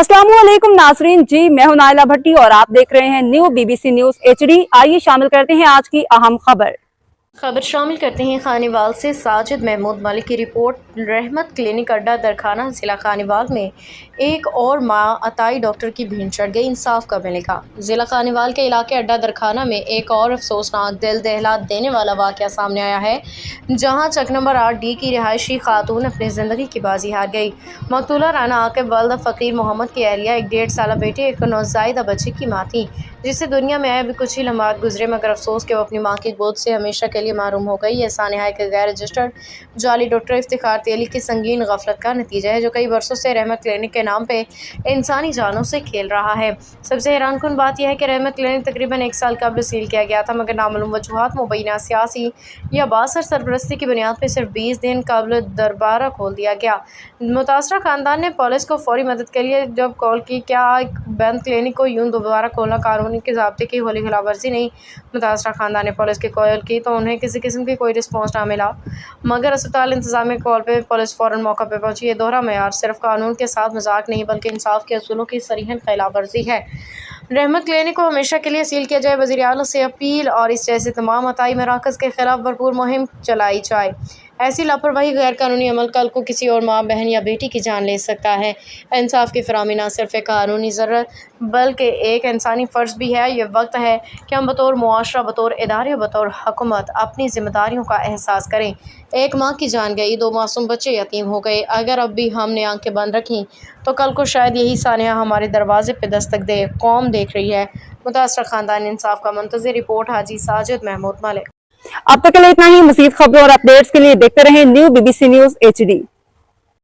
अस्सलाम वालेकुम नाजरीन जी, मैं हूं नाइला भट्टी और आप देख रहे हैं न्यू BBC न्यूज HD। आइए शामिल करते हैं आज की अहम खबर शामिल करते हैं खानेवाल से साजिद महमूद मलिक की रिपोर्ट। रहमत क्लिनिक अड्डा दरखाना जिला खानेवाल में एक और मां अताई डॉक्टर की भीड़ चढ़ गई, इंसाफ कब मिलेगा। जिला खानेवाल के इलाके अड्डा दरखाना में एक और अफसोसनाक दिल दहला देने वाला वाक़या सामने आया है, जहां चक नंबर 8D की रिहायशी खातून अपनी ज़िंदगी की बाजी हार गई। मकतूला राना आकिब वल्द फ़कीर मोहम्मद की अहलिया एक 1.5 साल बेटे एक नौज़ायदा बच्चे की माँ थी, जिससे दुनिया में आए अभी कुछ ही लम्हात गुजरे, मगर अफसोस कि वो अपनी माँ की गोद से हमेशा के लिए मारूम हो गई। ऐसा नहायत गैर रजिस्टर्ड जाली डॉक्टर इफ्तिखार तेली की संगीन गफलत का नतीजा है, जो कई बरसों से रहमत क्लिनिक के नाम पे इंसानी जानों से खेल रहा है। सबसे हैरानकुन बात यह है कि रहमत क्लिनिक तकरीबन 1 साल कबल सील किया गया था, मगर नामालूम वजूहात मुबैना सियासी या बासर सरपरस्ती की बुनियाद पर सिर्फ 20 दिन कबल दोबारा खोल दिया गया। मुतासरा खानदान ने पुलिस को फौरी मदद के लिए जब कॉल की, क्या एक बंद क्लिनिक को यूं दोबारा खोलना कानूनी के ज़ाब्ते की होली खिलाफ वर्जी नहीं। मुतासरा खानदान ने पुलिस की कॉल की तो उन्हें किसी किस्म की कोई रिस्पॉन्स ना मिला, मगर अस्पताल इंतजामिया कॉल पे पुलिस फ़ौरन मौका पे पहुंची। ये दोहरा मेयार सिर्फ कानून के साथ मजाक नहीं बल्कि इंसाफ के असूलों की सरीहन खिलाफ वर्जी है। रहमत क्लिनिक को हमेशा के लिए सील किया जाए, वज़ीर आला से अपील, और इस जैसे तमाम अताई मराकज़ के खिलाफ भरपूर मुहिम चलाई जाए। ऐसी लापरवाही गैर कानूनी अमल कल को किसी और माँ, बहन या बेटी की जान ले सकता है। इंसाफ की फराहमी न सिर्फ एक कानूनी ज़रूरत बल्कि एक इंसानी फ़र्ज़ भी है। ये वक्त है कि हम बतौर मुआशरा, बतौर इदारे, बतौर हुकूमत अपनी ज़िम्मेदारियों का एहसास करें। एक माँ की जान गई, 2 मासूम बच्चे यतीम हो गए। अगर अब भी हमने आंखें बंद रखीं तो कल को शायद यही सानिया हमारे दरवाजे पर दस्तक दे। कौम देख रही है, मुतासरा ख़ानदान इंसाफ का मुंतज़िर। रिपोर्ट हाजी साजिद महमूद मलिक। अब तक के लिए इतना ही। मज़ीद खबरों और अपडेट्स के लिए देखते रहें न्यू BBC न्यूज HD।